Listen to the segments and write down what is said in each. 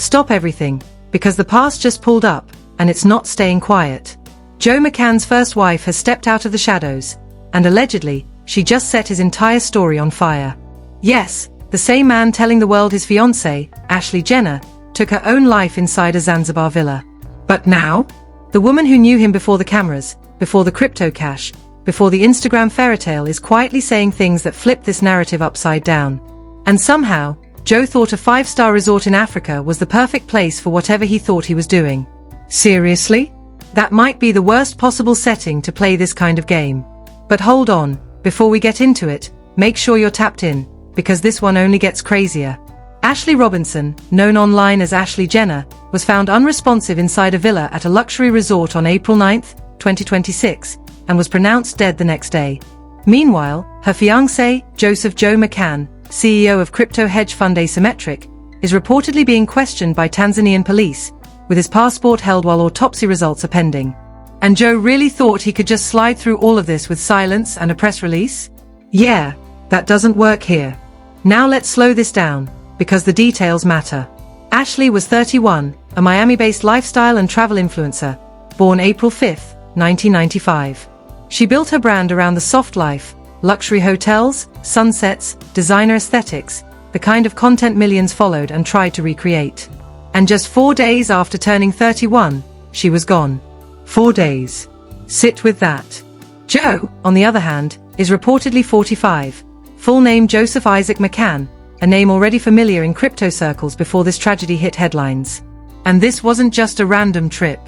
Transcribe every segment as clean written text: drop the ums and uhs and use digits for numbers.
Stop everything, because the past just pulled up, and it's not staying quiet. Joe McCann's first wife has stepped out of the shadows, and allegedly, she just set his entire story on fire. Yes, the same man telling the world his fiancée, Ashley Jenner, took her own life inside a Zanzibar villa. But now? The woman who knew him before the cameras, before the crypto cash, before the Instagram fairytale is quietly saying things that flip this narrative upside down. And somehow, Joe thought a 5-star resort in Africa was the perfect place for whatever he thought he was doing. Seriously? That might be the worst possible setting to play this kind of game. But hold on, before we get into it, make sure you're tapped in, because this one only gets crazier. Ashley Robinson, known online as Ashley Jenner, was found unresponsive inside a villa at a luxury resort on April 9, 2026, and was pronounced dead the next day. Meanwhile, her fiancé, Joseph Joe McCann, CEO of crypto hedge fund Asymmetric, is reportedly being questioned by Tanzanian police, with his passport held while autopsy results are pending. And Joe really thought he could just slide through all of this with silence and a press release? Yeah, that doesn't work here. Now let's slow this down, because the details matter. Ashley was 31, a Miami-based lifestyle and travel influencer, born April 5, 1995. She built her brand around the soft life, luxury hotels, sunsets, designer aesthetics, the kind of content millions followed and tried to recreate. And just 4 days after turning 31, she was gone. 4 days. Sit with that. Joe, on the other hand, is reportedly 45. Full name Joseph Isaac McCann, a name already familiar in crypto circles before this tragedy hit headlines. And this wasn't just a random trip.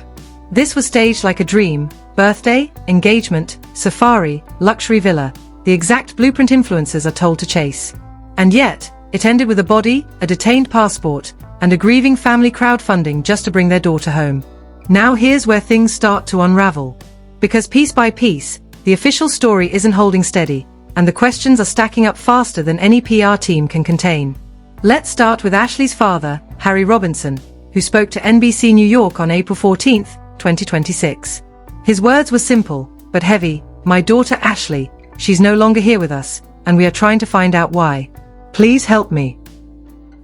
This was staged like a dream: birthday, engagement, safari, luxury villa, the exact blueprint influencers are told to chase. And yet, it ended with a body, a detained passport, and a grieving family crowdfunding just to bring their daughter home. Now here's where things start to unravel. Because piece by piece, the official story isn't holding steady, and the questions are stacking up faster than any PR team can contain. Let's start with Ashley's father, Harry Robinson, who spoke to NBC New York on April 14, 2026. His words were simple, but heavy: "My daughter Ashley, she's no longer here with us, and we are trying to find out why. Please help me."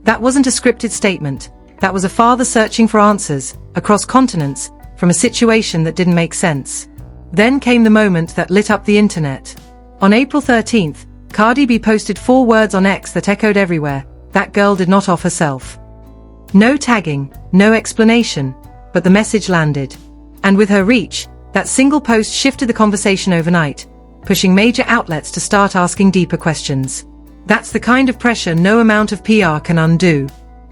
That wasn't a scripted statement. That was a father searching for answers, across continents, from a situation that didn't make sense. Then came the moment that lit up the internet. On April 13th, Cardi B posted 4 words on X that echoed everywhere: "That girl did not off herself." No tagging, no explanation, but the message landed. And with her reach, that single post shifted the conversation overnight, pushing major outlets to start asking deeper questions. That's the kind of pressure no amount of PR can undo.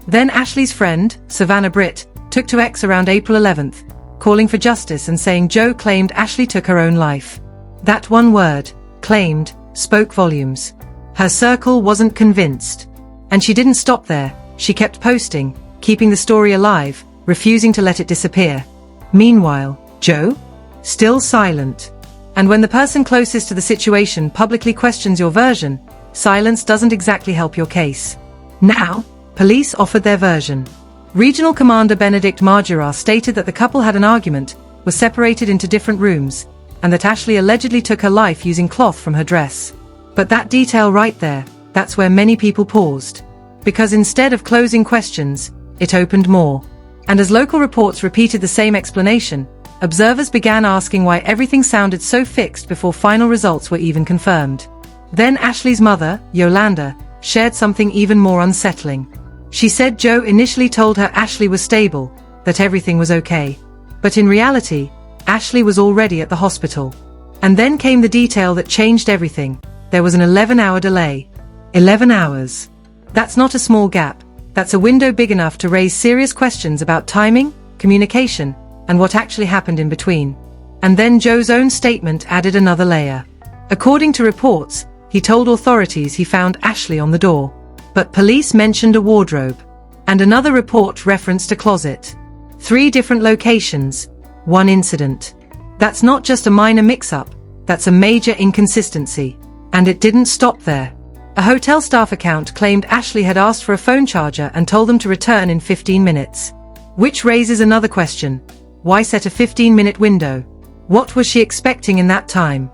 Then Ashley's friend, Savannah Britt, took to X around April 11th, calling for justice and saying Joe claimed Ashley took her own life. That one word, claimed, spoke volumes. Her circle wasn't convinced. And she didn't stop there. She kept posting, keeping the story alive, refusing to let it disappear. Meanwhile, Joe? Still silent. And when the person closest to the situation publicly questions your version, silence doesn't exactly help your case. Now, police offered their version. Regional Commander Benedict Margera stated that the couple had an argument, was separated into different rooms, and that Ashley allegedly took her life using cloth from her dress. But that detail right there, that's where many people paused. Because instead of closing questions, it opened more. And as local reports repeated the same explanation, observers began asking why everything sounded so fixed before final results were even confirmed. Then Ashley's mother, Yolanda, shared something even more unsettling. She said Joe initially told her Ashley was stable, that everything was okay. But in reality, Ashley was already at the hospital. And then came the detail that changed everything. There was an 11-hour delay. 11 hours. That's not a small gap. That's a window big enough to raise serious questions about timing, communication, and what actually happened in between. And then Joe's own statement added another layer. According to reports, he told authorities he found Ashley on the door. But police mentioned a wardrobe. And another report referenced a closet. 3 different locations, 1 incident. That's not just a minor mix-up, that's a major inconsistency. And it didn't stop there. A hotel staff account claimed Ashley had asked for a phone charger and told them to return in 15 minutes. Which raises another question. Why set a 15-minute window? What was she expecting in that time?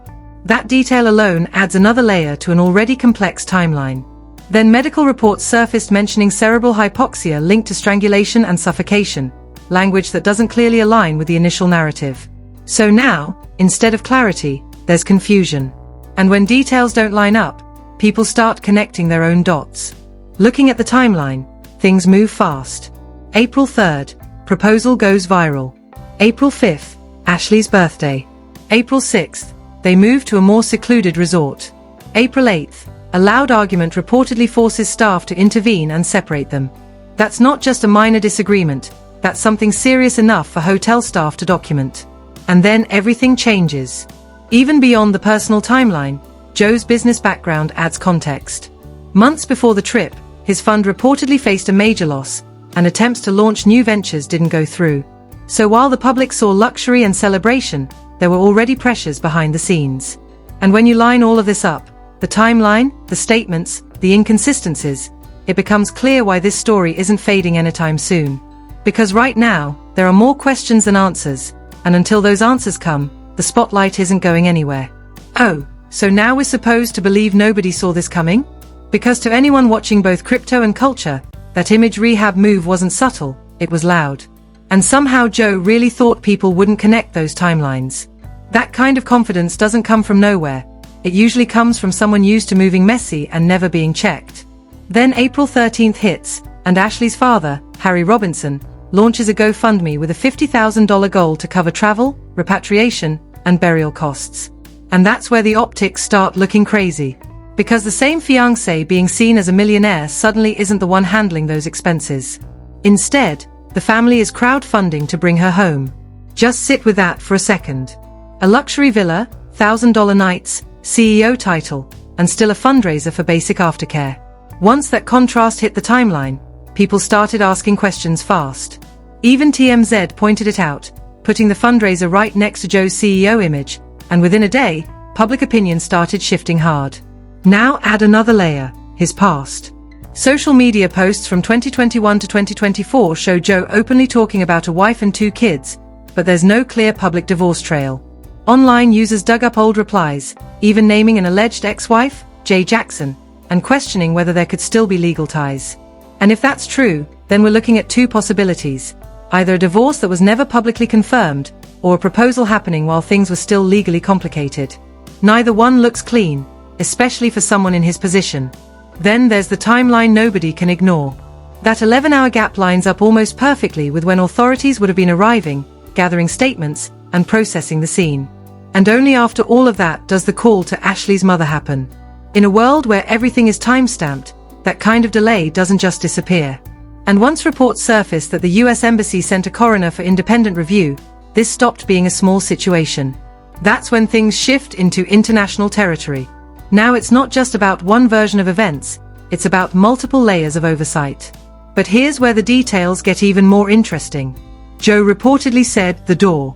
That detail alone adds another layer to an already complex timeline. Then medical reports surfaced mentioning cerebral hypoxia linked to strangulation and suffocation, language that doesn't clearly align with the initial narrative. So now, instead of clarity, there's confusion. And when details don't line up, people start connecting their own dots. Looking at the timeline, things move fast. April 3rd, proposal goes viral. April 5th, Ashley's birthday. April 6th, they move to a more secluded resort. April 8th, a loud argument reportedly forces staff to intervene and separate them. That's not just a minor disagreement, that's something serious enough for hotel staff to document. And then everything changes. Even beyond the personal timeline, Joe's business background adds context. Months before the trip, his fund reportedly faced a major loss, and attempts to launch new ventures didn't go through. So while the public saw luxury and celebration, there were already pressures behind the scenes. And when you line all of this up, the timeline, the statements, the inconsistencies, it becomes clear why this story isn't fading anytime soon. Because right now, there are more questions than answers, and until those answers come, the spotlight isn't going anywhere. Oh, so now we're supposed to believe nobody saw this coming? Because to anyone watching both crypto and culture, that image rehab move wasn't subtle, it was loud. And somehow Joe really thought people wouldn't connect those timelines. That kind of confidence doesn't come from nowhere. It usually comes from someone used to moving messy and never being checked. Then April 13th hits, and Ashley's father, Harry Robinson, launches a GoFundMe with a $50,000 goal to cover travel, repatriation, and burial costs. And that's where the optics start looking crazy. Because the same fiancé being seen as a millionaire suddenly isn't the one handling those expenses. Instead, the family is crowdfunding to bring her home. Just sit with that for a second. A luxury villa, $1,000 nights, CEO title, and still a fundraiser for basic aftercare. Once that contrast hit the timeline, people started asking questions fast. Even TMZ pointed it out, putting the fundraiser right next to Joe's CEO image, and within a day, public opinion started shifting hard. Now add another layer, his past. Social media posts from 2021 to 2024 show Joe openly talking about a wife and 2 kids, but there's no clear public divorce trail. Online users dug up old replies, even naming an alleged ex-wife, Jay Jackson, and questioning whether there could still be legal ties. And if that's true, then we're looking at 2 possibilities. Either a divorce that was never publicly confirmed, or a proposal happening while things were still legally complicated. Neither one looks clean, especially for someone in his position. Then there's the timeline nobody can ignore. That 11-hour gap lines up almost perfectly with when authorities would have been arriving, gathering statements, and processing the scene. And only after all of that does the call to Ashley's mother happen. In a world where everything is time-stamped, that kind of delay doesn't just disappear. And once reports surfaced that the US Embassy sent a coroner for independent review, this stopped being a small situation. That's when things shift into international territory. Now it's not just about one version of events, it's about multiple layers of oversight. But here's where the details get even more interesting. Joe reportedly said the door.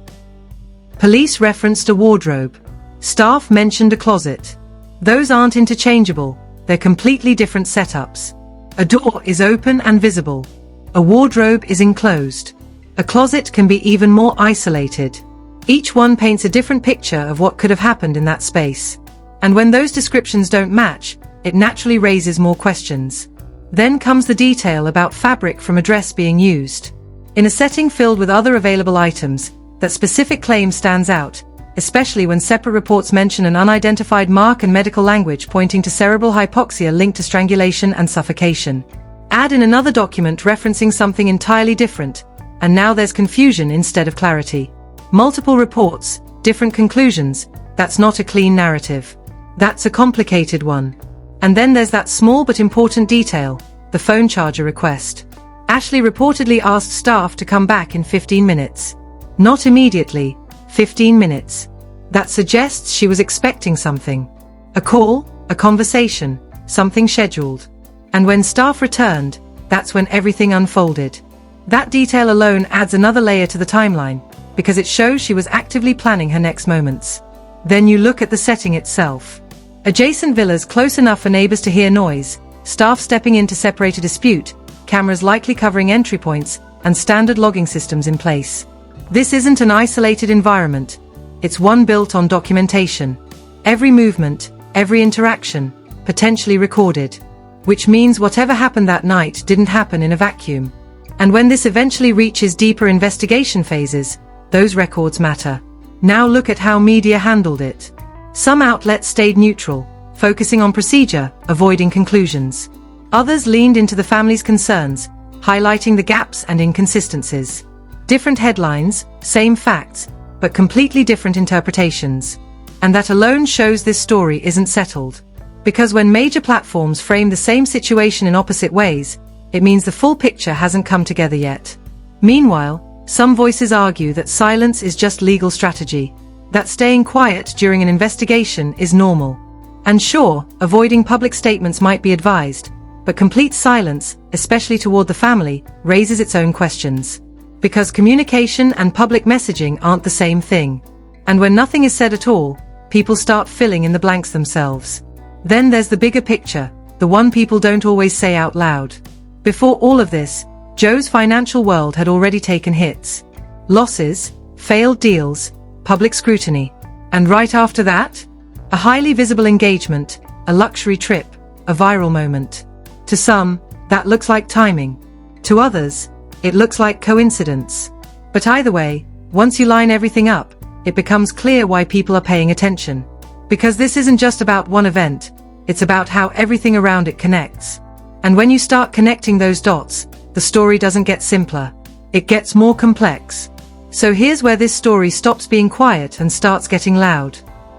Police referenced a wardrobe. Staff mentioned a closet. Those aren't interchangeable, they're completely different setups. A door is open and visible. A wardrobe is enclosed. A closet can be even more isolated. Each one paints a different picture of what could have happened in that space. And when those descriptions don't match, it naturally raises more questions. Then comes the detail about fabric from a dress being used. In a setting filled with other available items, that specific claim stands out, especially when separate reports mention an unidentified mark and medical language pointing to cerebral hypoxia linked to strangulation and suffocation. Add in another document referencing something entirely different, and now there's confusion instead of clarity. Multiple reports, different conclusions, that's not a clean narrative. That's a complicated one. And then there's that small but important detail, the phone charger request. Ashley reportedly asked staff to come back in 15 minutes. Not immediately, 15 minutes. That suggests she was expecting something. A call, a conversation, something scheduled. And when staff returned, that's when everything unfolded. That detail alone adds another layer to the timeline, because it shows she was actively planning her next moments. Then you look at the setting itself. Adjacent villas close enough for neighbors to hear noise, staff stepping in to separate a dispute, cameras likely covering entry points, and standard logging systems in place. This isn't an isolated environment. It's one built on documentation. Every movement, every interaction, potentially recorded. which means whatever happened that night didn't happen in a vacuum. And when this eventually reaches deeper investigation phases, those records matter. Now look at how media handled it. Some outlets stayed neutral, focusing on procedure, avoiding conclusions. Others leaned into the family's concerns, highlighting the gaps and inconsistencies. Different headlines, same facts, but completely different interpretations. And that alone shows this story isn't settled. Because when major platforms frame the same situation in opposite ways, it means the full picture hasn't come together yet. Meanwhile, some voices argue that silence is just legal strategy, that staying quiet during an investigation is normal. And sure, avoiding public statements might be advised, but complete silence, especially toward the family, raises its own questions. Because communication and public messaging aren't the same thing. And when nothing is said at all, people start filling in the blanks themselves. Then there's the bigger picture, the one people don't always say out loud. Before all of this, Joe's financial world had already taken hits. Losses, failed deals, public scrutiny. And right after that, a highly visible engagement, a luxury trip, a viral moment. To some, that looks like timing. To others, it looks like coincidence. But either way, once you line everything up, it becomes clear why people are paying attention. Because this isn't just about one event, it's about how everything around it connects. And when you start connecting those dots, the story doesn't get simpler. It gets more complex. So here's where this story stops being quiet and starts getting loud.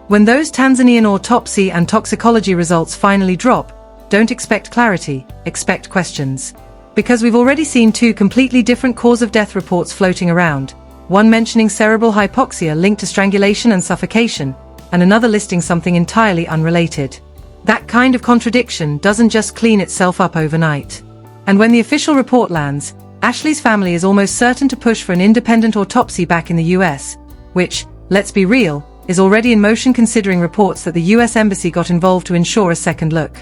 When those Tanzanian autopsy and toxicology results finally drop, don't expect clarity, expect questions. Because we've already seen two completely different cause of death reports floating around, one mentioning cerebral hypoxia linked to strangulation and suffocation, and another listing something entirely unrelated. That kind of contradiction doesn't just clean itself up overnight. And when the official report lands, Ashley's family is almost certain to push for an independent autopsy back in the US, which, let's be real, is already in motion considering reports that the US Embassy got involved to ensure a second look.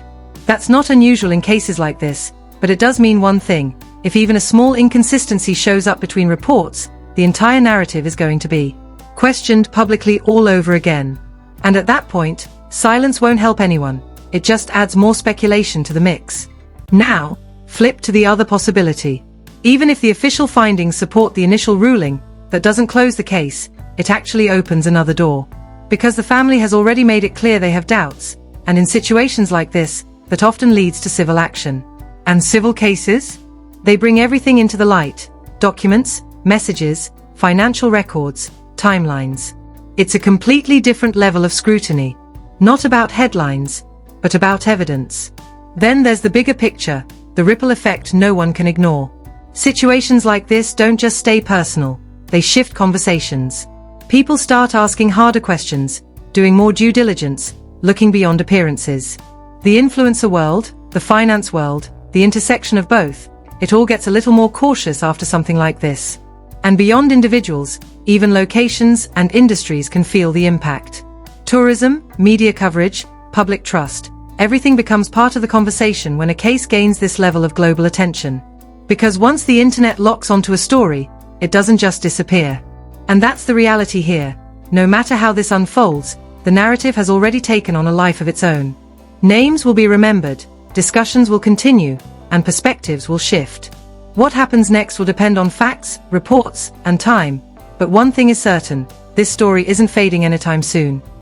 That's not unusual in cases like this, but it does mean one thing: if even a small inconsistency shows up between reports, the entire narrative is going to be questioned publicly all over again. And at that point, silence won't help anyone, it just adds more speculation to the mix. Now, flip to the other possibility. Even if the official findings support the initial ruling, that doesn't close the case, it actually opens another door. Because the family has already made it clear they have doubts, and in situations like this, that often leads to civil action. And civil cases? They bring everything into the light: documents, messages, financial records, timelines. It's a completely different level of scrutiny. Not about headlines, but about evidence. Then there's the bigger picture, the ripple effect no one can ignore. Situations like this don't just stay personal, they shift conversations. People start asking harder questions, doing more due diligence, looking beyond appearances. The influencer world, the finance world, the intersection of both, it all gets a little more cautious after something like this. And beyond individuals, even locations and industries can feel the impact. Tourism, media coverage, public trust, everything becomes part of the conversation when a case gains this level of global attention. Because once the internet locks onto a story, it doesn't just disappear. And that's the reality here. No matter how this unfolds, the narrative has already taken on a life of its own. Names will be remembered, discussions will continue, and perspectives will shift. What happens next will depend on facts, reports, and time. But one thing is certain: this story isn't fading anytime soon.